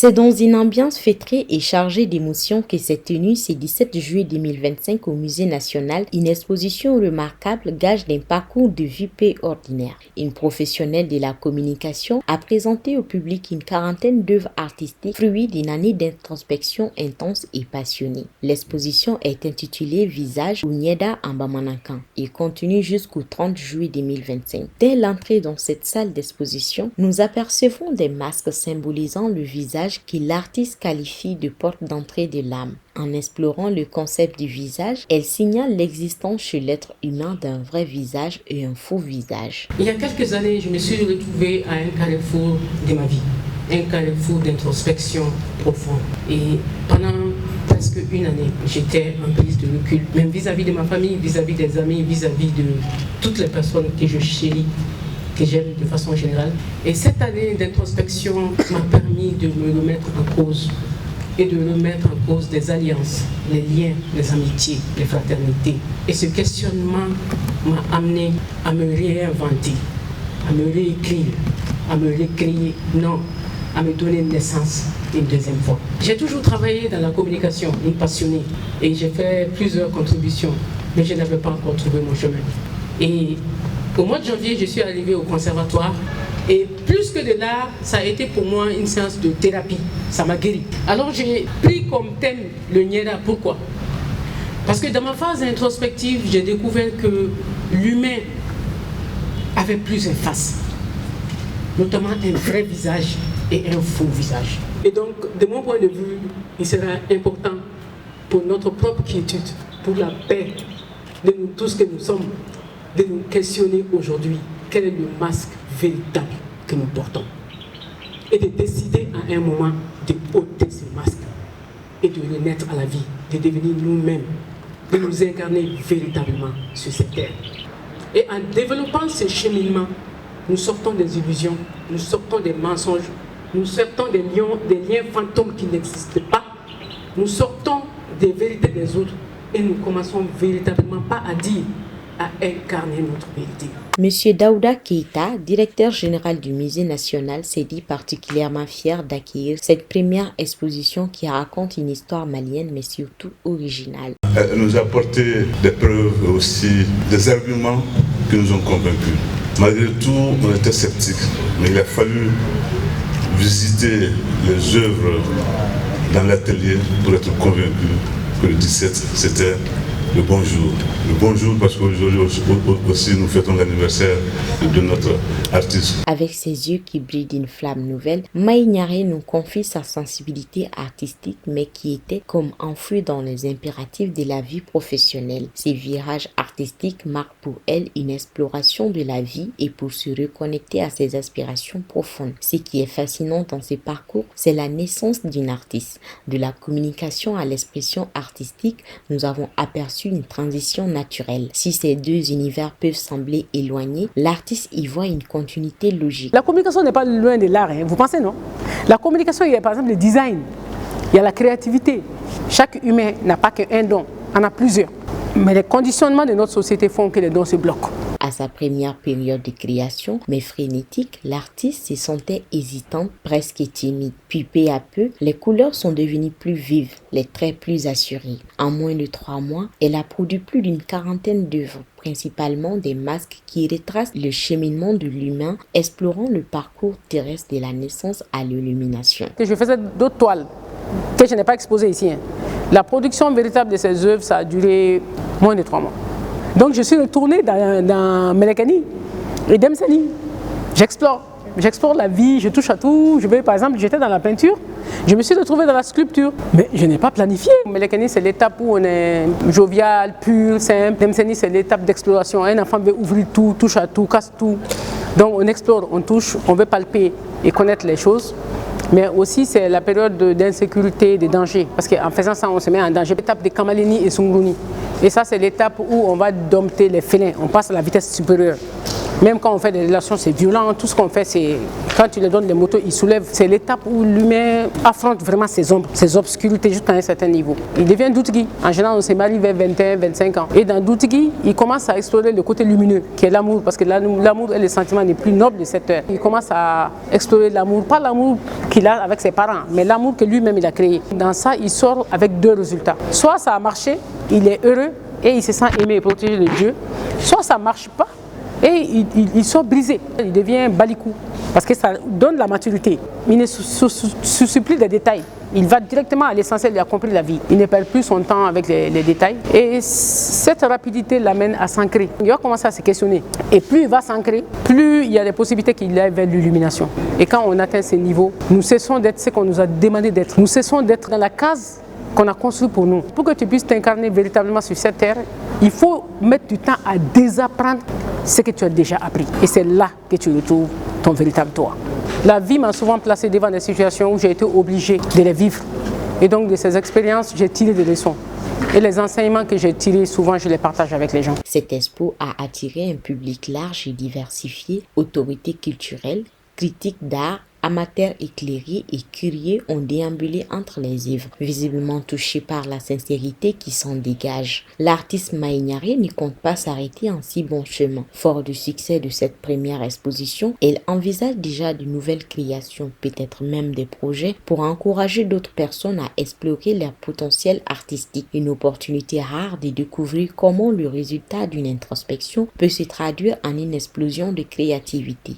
C'est dans une ambiance feutrée et chargée d'émotions que s'est tenue ce 17 juillet 2025 au Musée national une exposition remarquable gage d'un parcours de vie peu ordinaire. Une professionnelle de la communication a présenté au public une quarantaine d'œuvres artistiques fruits d'une année d'introspection intense et passionnée. L'exposition est intitulée Visage Unyeda Ambamanankan et continue jusqu'au 30 juillet 2025. Dès l'entrée dans cette salle d'exposition, nous apercevons des masques symbolisant le visage que l'artiste qualifie de porte d'entrée de l'âme. En explorant le concept du visage, elle signale l'existence chez l'être humain d'un vrai visage et un faux visage. Il y a quelques années, je me suis retrouvée à un carrefour de ma vie, un carrefour d'introspection profonde. Et pendant presque une année, j'étais en prise de recul, même vis-à-vis de ma famille, vis-à-vis des amis, vis-à-vis de toutes les personnes que je chéris, que j'aime de façon générale. Et cette année d'introspection m'a permis de me remettre en cause et de remettre en cause des alliances, les liens, les amitiés, les fraternités. Et ce questionnement m'a amené à me réinventer, à me réécrire, à me recréer, non, à me donner naissance une deuxième fois. J'ai toujours travaillé dans la communication, une passionnée, et j'ai fait plusieurs contributions, mais je n'avais pas encore trouvé mon chemin. Et au mois de janvier, je suis arrivée au conservatoire et plus que de l'art, ça a été pour moi une séance de thérapie. Ça m'a guéri. Alors j'ai pris comme thème le Nyeda. Pourquoi? Parce que dans ma phase introspective, j'ai découvert que l'humain avait plusieurs faces, notamment un vrai visage et un faux visage. Et donc, de mon point de vue, il sera important pour notre propre quiétude, pour la paix de nous tous que nous sommes, de nous questionner aujourd'hui quel est le masque véritable que nous portons et de décider à un moment de ôter ce masque et de renaître à la vie, de devenir nous-mêmes, de nous incarner véritablement sur cette terre. Et en développant ce cheminement, nous sortons des illusions, nous sortons des mensonges, nous sortons des liens fantômes qui n'existent pas, nous sortons des vérités des autres et nous commençons véritablement pas à dire, à incarner notre vérité. Monsieur Daouda Keita, directeur général du Musée national, s'est dit particulièrement fier d'accueillir cette première exposition qui raconte une histoire malienne mais surtout originale. Elle nous a apporté des preuves et aussi des arguments qui nous ont convaincus. Malgré tout, on était sceptiques, mais il a fallu visiter les œuvres dans l'atelier pour être convaincu que le 17, c'était le bonjour. Le bonjour parce qu'aujourd'hui aussi nous fêtons l'anniversaire de notre artiste. Avec ses yeux qui brillent d'une flamme nouvelle, Maï Nyaré nous confie sa sensibilité artistique mais qui était comme enfouie dans les impératifs de la vie professionnelle. Ces virages artistiques marquent pour elle une exploration de la vie et pour se reconnecter à ses aspirations profondes. Ce qui est fascinant dans ce parcours, c'est la naissance d'une artiste. De la communication à l'expression artistique, nous avons aperçu une transition naturelle. Si ces deux univers peuvent sembler éloignés, l'artiste y voit une continuité logique. La communication n'est pas loin de l'art, hein. Vous pensez, non? La communication, il y a par exemple le design, il y a la créativité. Chaque humain n'a pas qu'un don, en a plusieurs. Mais les conditionnements de notre société font que les dons se bloquent. À sa première période de création, mais frénétique, l'artiste se sentait hésitante, presque timide. Puis peu à peu, les couleurs sont devenues plus vives, les traits plus assurés. En moins de 3 mois, elle a produit plus d'une quarantaine d'œuvres, principalement des masques qui retracent le cheminement de l'humain, explorant le parcours terrestre de la naissance à l'illumination. Je faisais d'autres toiles que je n'ai pas exposées ici. La production véritable de ces œuvres, ça a duré moins de 3 mois. Donc je suis retournée dans Melekani et Demsani. J'explore la vie, je touche à tout. Par exemple, j'étais dans la peinture, je me suis retrouvée dans la sculpture, mais je n'ai pas planifié. Melekani, c'est l'étape où on est jovial, pur, simple. Demsani, c'est l'étape d'exploration. Un enfant veut ouvrir tout, touche à tout, casse tout. Donc on explore, on touche, on veut palper et connaître les choses. Mais aussi, c'est la période d'insécurité, de danger. Parce qu'en faisant ça, on se met en danger. L'étape de Kamaleni et Sunguni. Et ça, c'est l'étape où on va dompter les félins. On passe à la vitesse supérieure. Même quand on fait des relations, c'est violent. Tout ce qu'on fait, c'est quand tu les donnes les motos, ils soulèvent. C'est l'étape où l'humain affronte vraiment ses ombres, ses obscurités jusqu'à un certain niveau. Il devient Doutgui. En général, on s'est marié vers 21, 25 ans. Et dans Doutgui, il commence à explorer le côté lumineux, qui est l'amour, parce que l'amour est le sentiment le plus noble de cette heure. Il commence à explorer l'amour, pas l'amour qu'il a avec ses parents, mais l'amour que lui-même il a créé. Dans ça, il sort avec deux résultats. Soit ça a marché, il est heureux et il se sent aimé et protégé de Dieu. Soit ça ne marche pas et il sort brisé. Il devient balicou parce que ça donne la maturité. Il ne soucie plus des détails. Il va directement à l'essentiel, il a compris la vie. Il ne perd plus son temps avec les détails. Et cette rapidité l'amène à s'ancrer. Il va commencer à se questionner. Et plus il va s'ancrer, plus il y a des possibilités qu'il aille vers l'illumination. Et quand on atteint ces niveaux, nous cessons d'être ce qu'on nous a demandé d'être. Nous cessons d'être dans la case qu'on a construite pour nous. Pour que tu puisses t'incarner véritablement sur cette terre, il faut mettre du temps à désapprendre ce que tu as déjà appris. Et c'est là que tu retrouves ton véritable toi. La vie m'a souvent placé devant des situations où j'ai été obligé de les vivre. Et donc de ces expériences, j'ai tiré des leçons. Et les enseignements que j'ai tirés, souvent, je les partage avec les gens. Cette expo a attiré un public large et diversifié, autorités culturelles, critiques d'art, amateurs éclairés et curieux ont déambulé entre les œuvres, visiblement touchés par la sincérité qui s'en dégage. L'artiste Maïgnaré ne compte pas s'arrêter en si bon chemin. Fort du succès de cette première exposition, elle envisage déjà de nouvelles créations, peut-être même des projets pour encourager d'autres personnes à explorer leur potentiel artistique. Une opportunité rare de découvrir comment le résultat d'une introspection peut se traduire en une explosion de créativité.